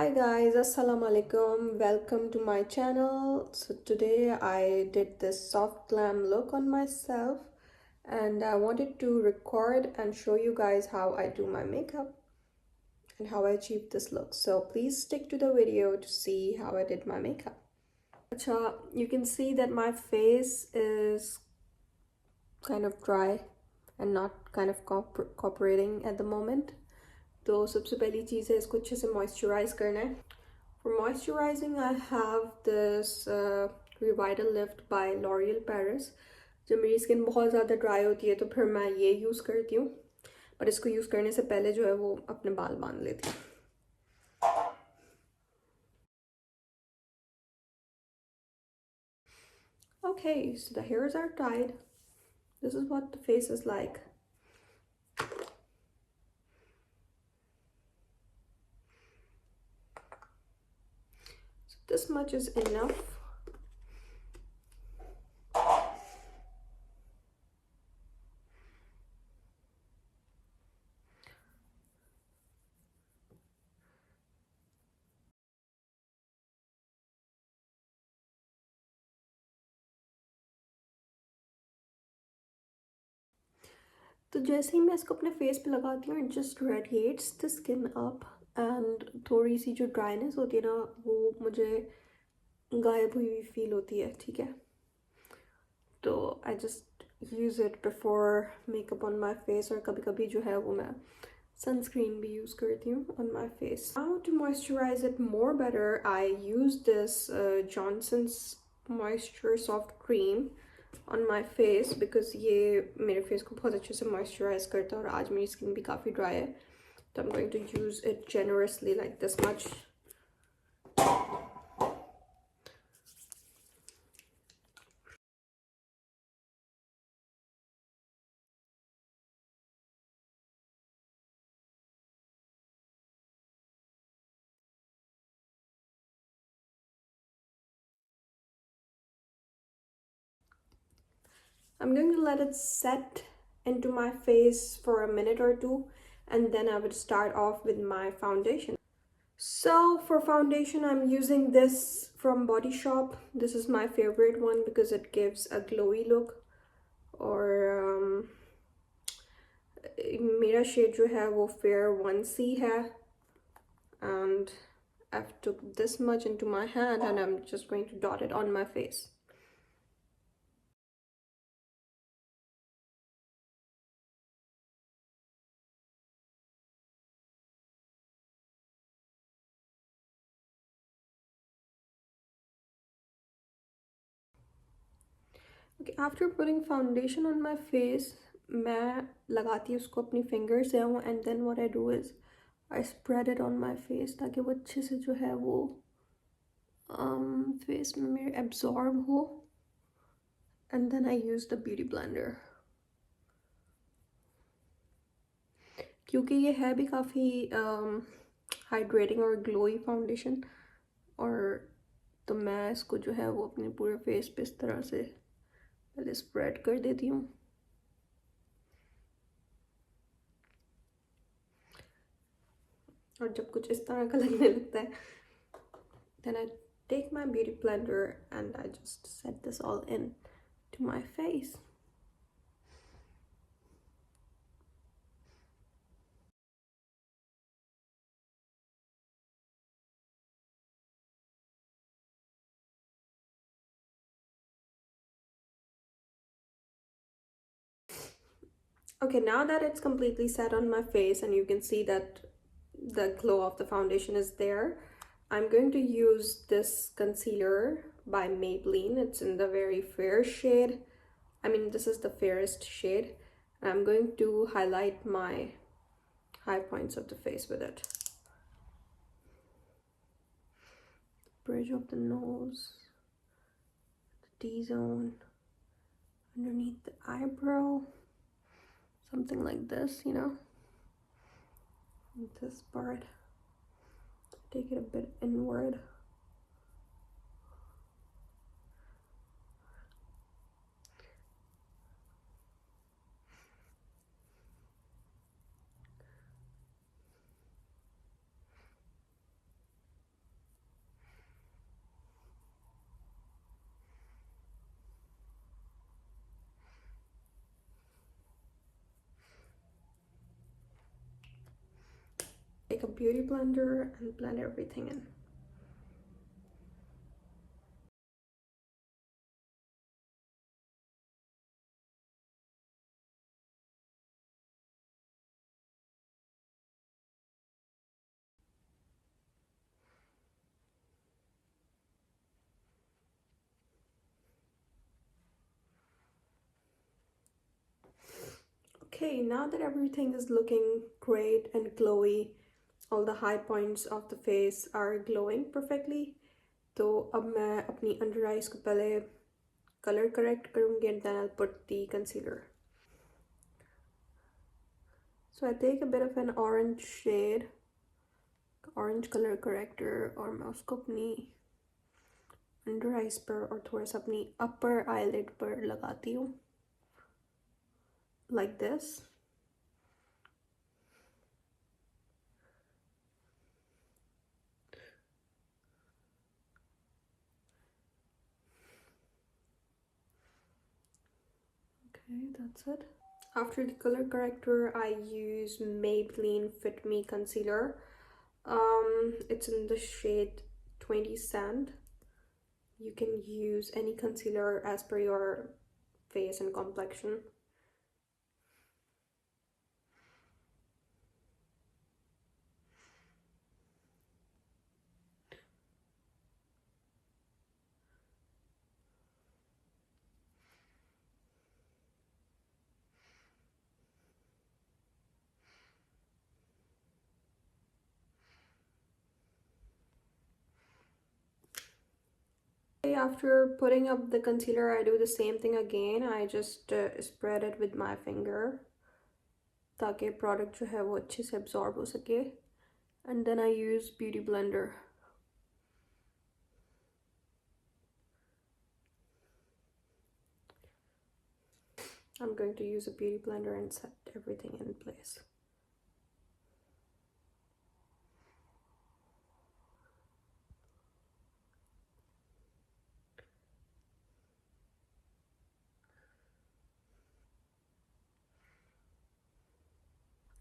Hi guys, assalamu alaikum. Welcome to my channel. So today I did this soft glam look on myself and I wanted to record and show you guys how I do my makeup and how I achieve this look. So please stick to the video to see how I did my makeup. You can see that my face is kind of dry and not kind of cooperating at the moment. तो सबसे पहली चीज़ है इसको अच्छे से moisturise करना है. For moisturizing, I have this Revital Lift by L'Oreal Paris. जब मेरी स्किन बहुत ज़्यादा ड्राई होती है तो फिर मैं ये यूज़ करती हूँ, पर इसको यूज़ करने से पहले जो है वो अपने बाल बांध लेती हूँ. Okay, so the hairs are tied. This is what the face is like. So this much is enough. तो जैसे ही मैं इसको अपने फेस पे लगाती हूँ, it just radiates the skin up and थोड़ी सी जो ड्राइनेस होती है ना वो मुझे गायब हुई हुई फील होती है. ठीक है, तो I just use it before makeup on my face, और कभी कभी जो है वो मैं सनस्क्रीन भी यूज़ करती हूँ on my face. How to moisturise it more better, I use this Johnson's moisture soft cream on my face because ये मेरे फेस को बहुत अच्छे से मॉइस्चराइज करता है और आज मेरी स्किन भी काफ़ी ड्राई है, तो I'm going to use it generously like this much. I'm going to let it set into my face for a minute or two, and then I would start off with my foundation. So for foundation, I'm using this from Body Shop. This is my favorite one because it gives a glowy look. और मेरा shade जो है वो fair 1C है, and I've took this much into my hand and I'm just going to dot it on my face. Okay, after putting foundation on my face, मैं लगाती हूँ उसको अपनी फिंगर से हूँ, and then what I do is I spread it on my face ताकि वो अच्छे से जो है वो फेस में मेरे absorb हो, and then I use the beauty blender. क्योंकि ये है भी काफ़ी हाइड्रेटिंग और ग्लोई फाउंडेशन, और तो मैं इसको जो है वो अपने पूरे फेस पे इस तरह से पहले स्प्रेड कर देती हूँ. और जब कुछ इस तरह का लगने लगता है, then I take my beauty blender and I just set this all in to my face. Okay, now that it's completely set on my face and you can see that the glow of the foundation is there, I'm going to use this concealer by Maybelline. It's in the very fair shade. I mean, this is the fairest shade. I'm going to highlight my high points of the face with it. Bridge of the nose, the T-zone, underneath the eyebrow, something like this, you know. This part, take it a bit inward. take a beauty blender and blend everything in. Okay, now that everything is looking great and glowy, all the high points of the face are glowing perfectly, तो अब मैं अपनी under eyes को पहले color correct करूँगी and then I'll put the concealer. So I take a bit of an orange shade, orange color corrector, और मैं उसको अपनी अंडर आइज पर और थोड़ा सा अपनी upper eyelid पर लगाती हूँ, like this. Okay, that's it. After the color corrector, I use Maybelline Fit Me concealer. It's in the shade 20 Sand. You can use any concealer as per your face and complexion. After putting up the concealer, I do the same thing again. I just spread it with my finger ताकि product जो है वो अच्छे से absorb हो सके, and then I use beauty blender. I'm going to use a beauty blender and set everything in place.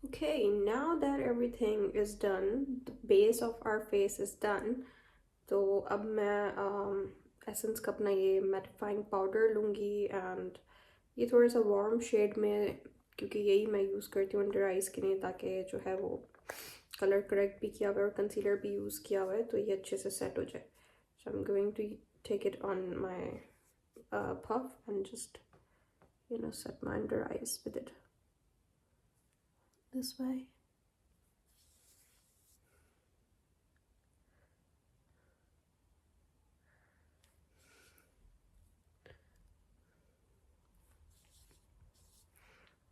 Okay, now that everything is done, the base of our face is done, तो अब मैं essence का अपना ये mattifying powder लूँगी, and ये थोड़ा सा वार्म शेड में, क्योंकि यही मैं यूज़ करती हूँ अंडर आइज़ के लिए, ताकि जो है वो कलर करेक्ट भी किया हुआ है और कंसीलर भी यूज़ किया हुआ है तो ये अच्छे से सेट हो जाए. So I'm going to take it on my puff and just, you know, set my under eyes with it this way.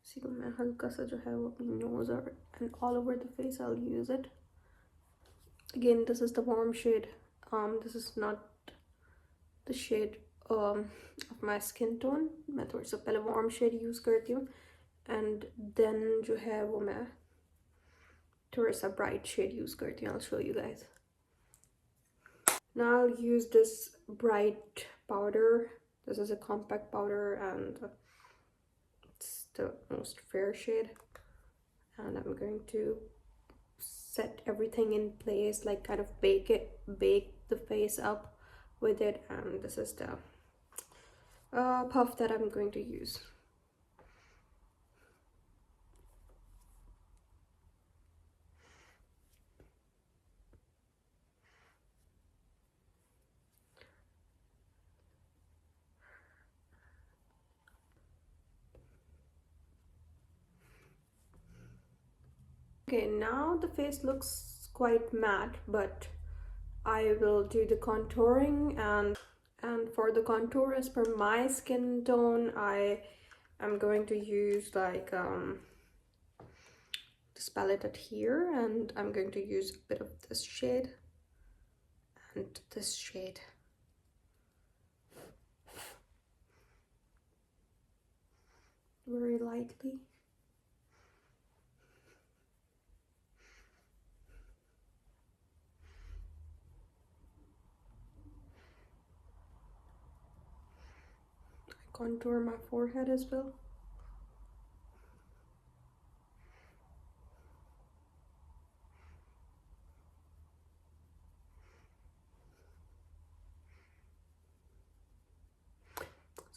See, मैं हल्का सा जो है वो अपनी nose और and all over the face I'll use it. Again, this is the warm shade. This is not the shade of my skin tone. मैं थोड़ा सा पहले warm shade use करती हूँ, and then जो है वो मैं थोड़ा सा bright shade use करती हूँ. I'll show you guys. Now I'll use this bright powder. This is a compact powder and it's the most fair shade, and I'm going to set everything in place, like kind of bake the face up with it, and this is the puff that I'm going to use. Okay, now the face looks quite matte, but I will do the contouring, and for the contour as per my skin tone, I am going to use like this palette at here, and I'm going to use a bit of this shade and this shade. Very lightly. Contour my forehead as well.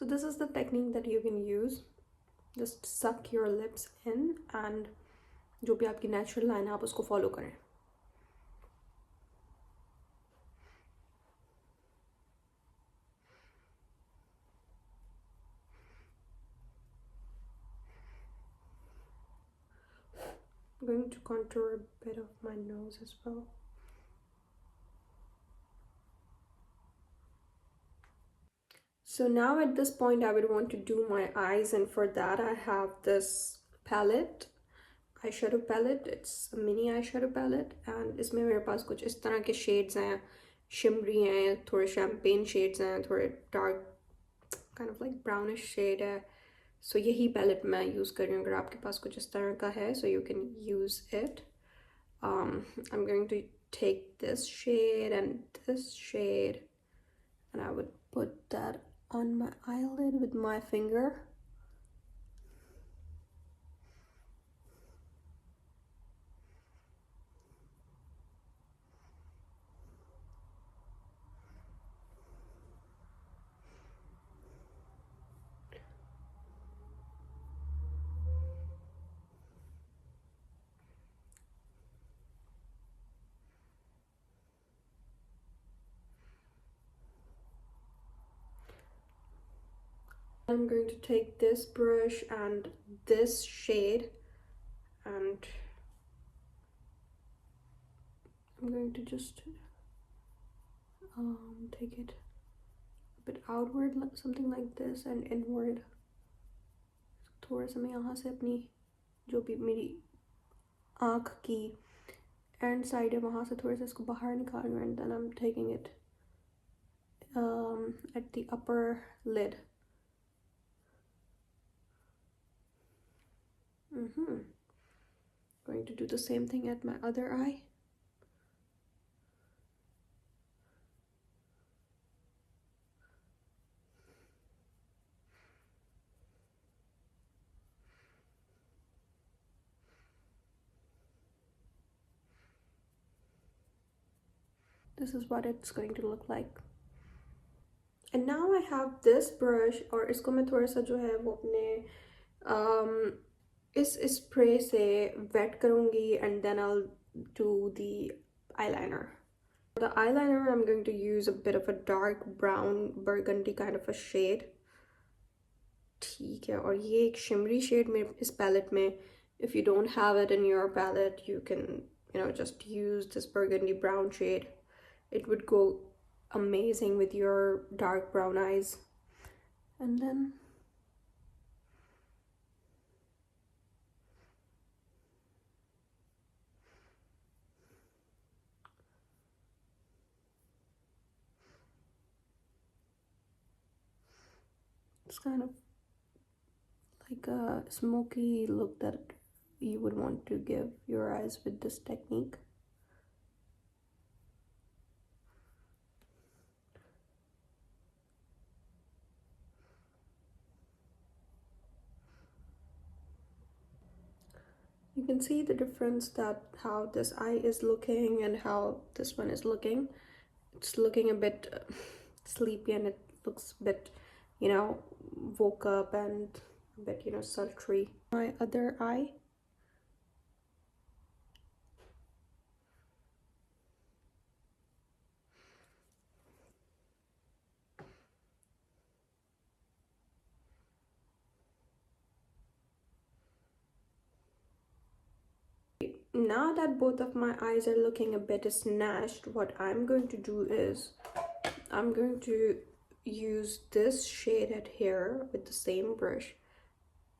So this is the technique that you can use. Just suck your lips in and जो भी आपकी natural line है आप उसको follow करें. I'm going to contour a bit of my nose as well. So now at this point I would want to do my eyes, and for that I have this palette, eyeshadow palette. It's a mini eyeshadow palette and इसमें मेरे पास कुछ इस तरह के shades हैं, shimmery हैं, थोड़े champagne shades हैं, थोड़े dark kind of like brownish shade है. So यही palette मैं use कर रही हूँ. अगर आपके पास कुछ इस तरह का है, so you can use it. I'm going to take this shade and this shade, and I would put that on my eyelid with my finger. I'm going to take this brush and this shade, and I'm going to just take it a bit outward, something like this, and inward. थोड़ा सा मैं यहाँ से अपनी जो भी मेरी आँख की एंड साइड है वहाँ से थोड़ा सा इसको बाहर निकाल रही हूँ, and then I'm taking it at the upper lid. Going to do the same thing at my other eye. This is what it's going to look like. And now I have this brush, और इसको मैं थोड़ा सा जो है वो अपने इस स्प्रे से वेट करूँगी, and then I'll do the eyeliner. For the eyeliner, I'm going to use a bit of a dark brown burgundy kind of a shade. ठीक है, और ये एक shimmery shade में इस palette में. If you don't have it in your palette, you can, just use this burgundy brown shade. It would go amazing with your dark brown eyes. And then it's kind of like a smoky look that you would want to give your eyes with this technique. You can see the difference, that how this eye is looking and how this one is looking. It's looking a bit sleepy, and it looks a bit, woke up and a bit, sultry. My other eye. Now that both of my eyes are looking a bit snatched, what I'm going to do is I'm going to use this shade at here with the same brush,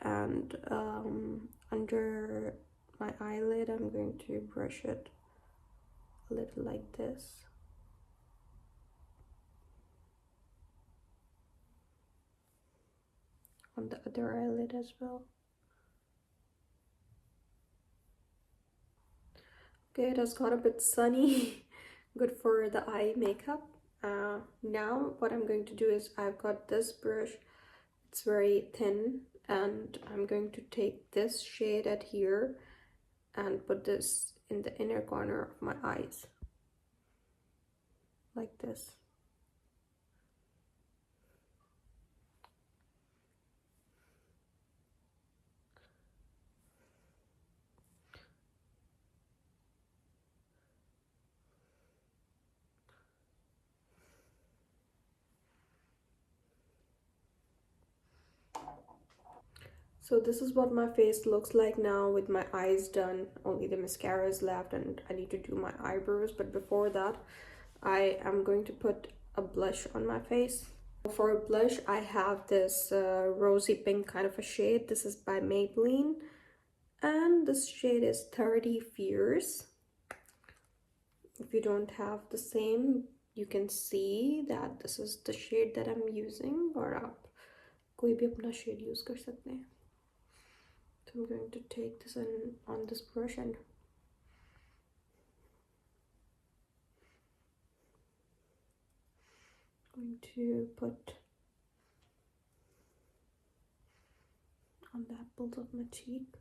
and under my eyelid I'm going to brush it a little like this. On the other eyelid as well. Okay, it has got a bit sunny. Good for the eye makeup. Now what I'm going to do is, I've got this brush, it's very thin, and I'm going to take this shade at here and put this in the inner corner of my eyes like this. So this is what my face looks like now with my eyes done. Only the mascara is left and I need to do my eyebrows. But before that, I am going to put a blush on my face. For a blush, I have this rosy pink kind of a shade. This is by Maybelline. And this shade is 30 Fierce. If you don't have the same, you can see that this is the shade that I'm using. Or आप कोई भी अपना shade use कर सकते हैं. So I'm going to take this on this brush and going to put on the apples of my cheek.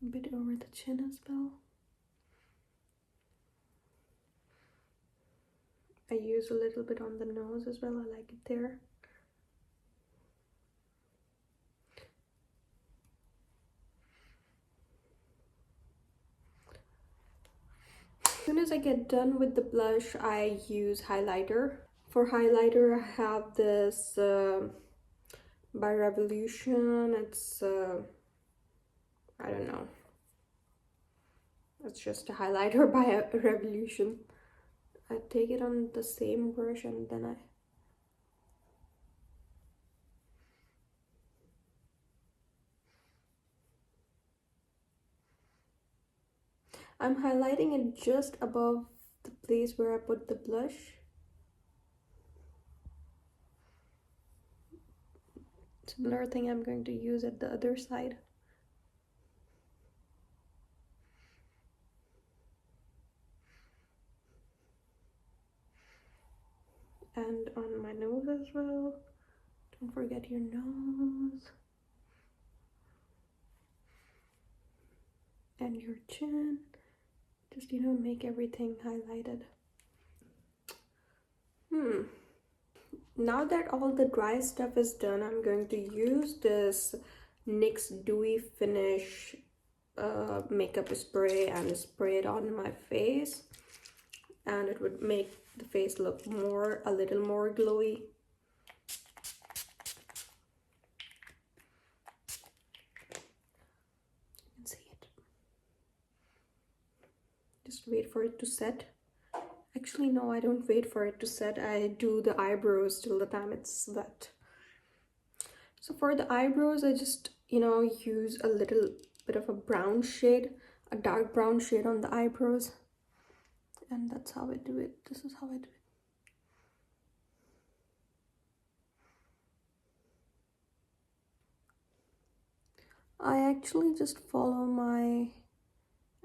A bit over the chin as well. I use a little bit on the nose as well. I like it there. As soon as I get done with the blush, I use highlighter. For highlighter, I have this by Revolution. It's I don't know. It's just a highlighter by Revolution. I take it on the same brush and then I'm highlighting it just above the place where I put the blush. Similar thing I'm going to use at the other side. And on my nose as well. Don't forget your nose. And your chin. Just, you know, make everything highlighted. Now that all the dry stuff is done, I'm going to use this NYX Dewy Finish makeup spray and spray it on my face. And it would make the face look a little more glowy. You can see it. Just wait for it to set. Actually, no, I don't wait for it to set. I do the eyebrows till the time it's wet. So for the eyebrows, I just, you know, use a little bit of a brown shade, a dark brown shade on the eyebrows. And that's how I do it. This is how I do it. I actually just follow my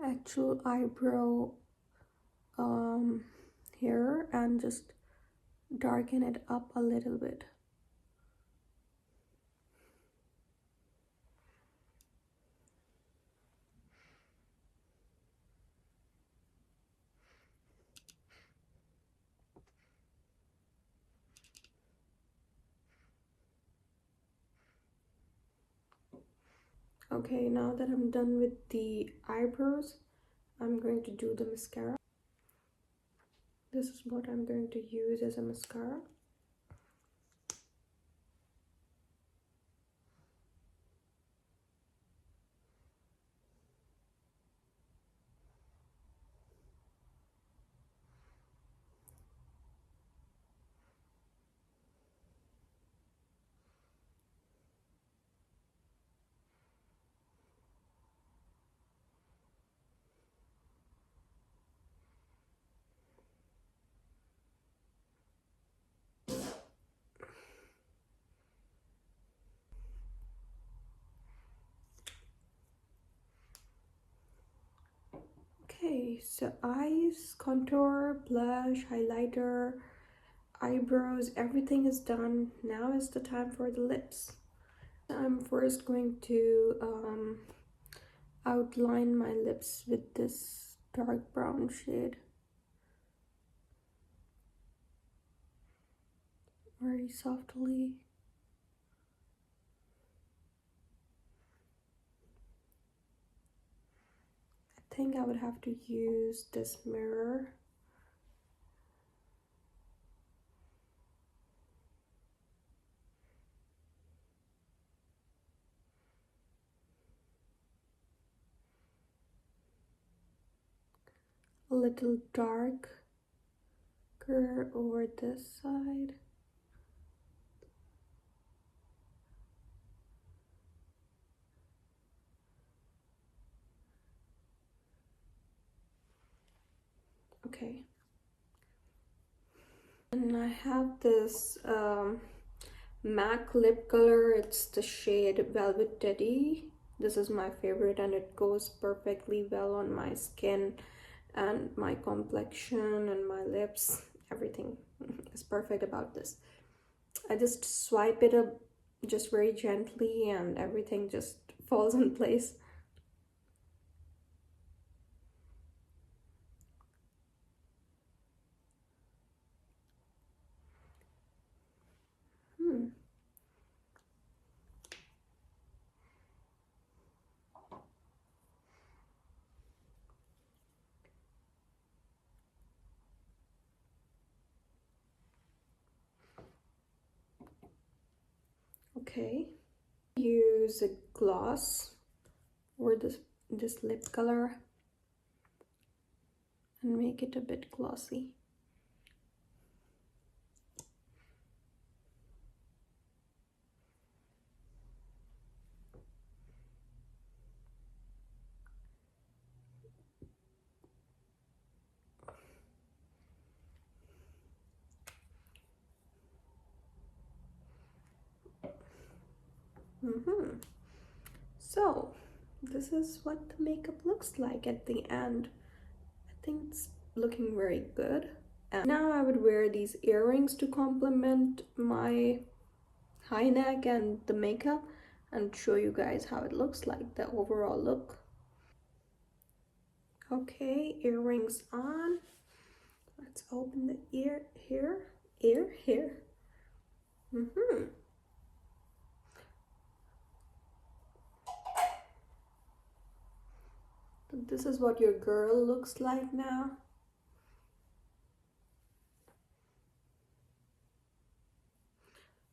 actual eyebrow here and just darken it up a little bit. Okay, now that I'm done with the eyebrows, I'm going to do the mascara. This is what I'm going to use as a mascara. Okay, so eyes, contour, blush, highlighter, eyebrows, everything is done. Now is the time for the lips. I'm first going to outline my lips with this dark brown shade. Very softly. think I would have to use this mirror. A little darker over this side. Okay. And I have this MAC lip color. It's the shade Velvet Teddy. This is my favorite and it goes perfectly well on my skin and my complexion and my lips. Everything is perfect about this. I just swipe it up just very gently and everything just falls in place. Okay, use a gloss or this lip color and make it a bit glossy. So this is what the makeup looks like at the end. I think it's looking very good. And now I would wear these earrings to complement my high neck and the makeup and show you guys how it looks like, the overall look. Okay, earrings on. Let's open the ear here. This is what your girl looks like now.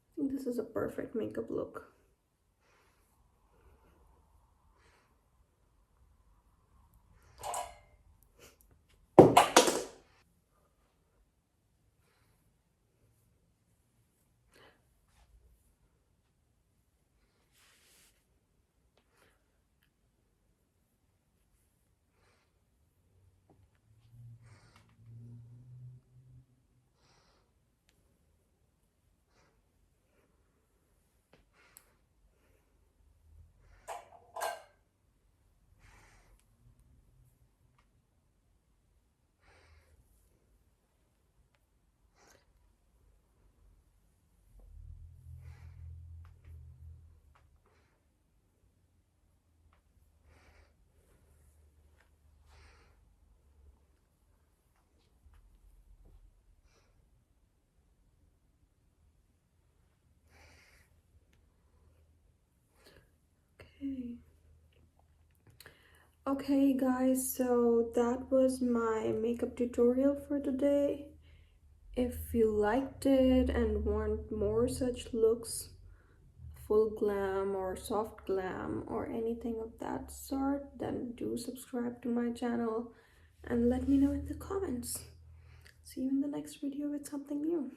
I think this is a perfect makeup look. Okay guys, so that was my makeup tutorial for today. If you liked it and want more such looks, full glam or soft glam or anything of that sort, then do subscribe to my channel and let me know in the comments. See you in the next video with something new.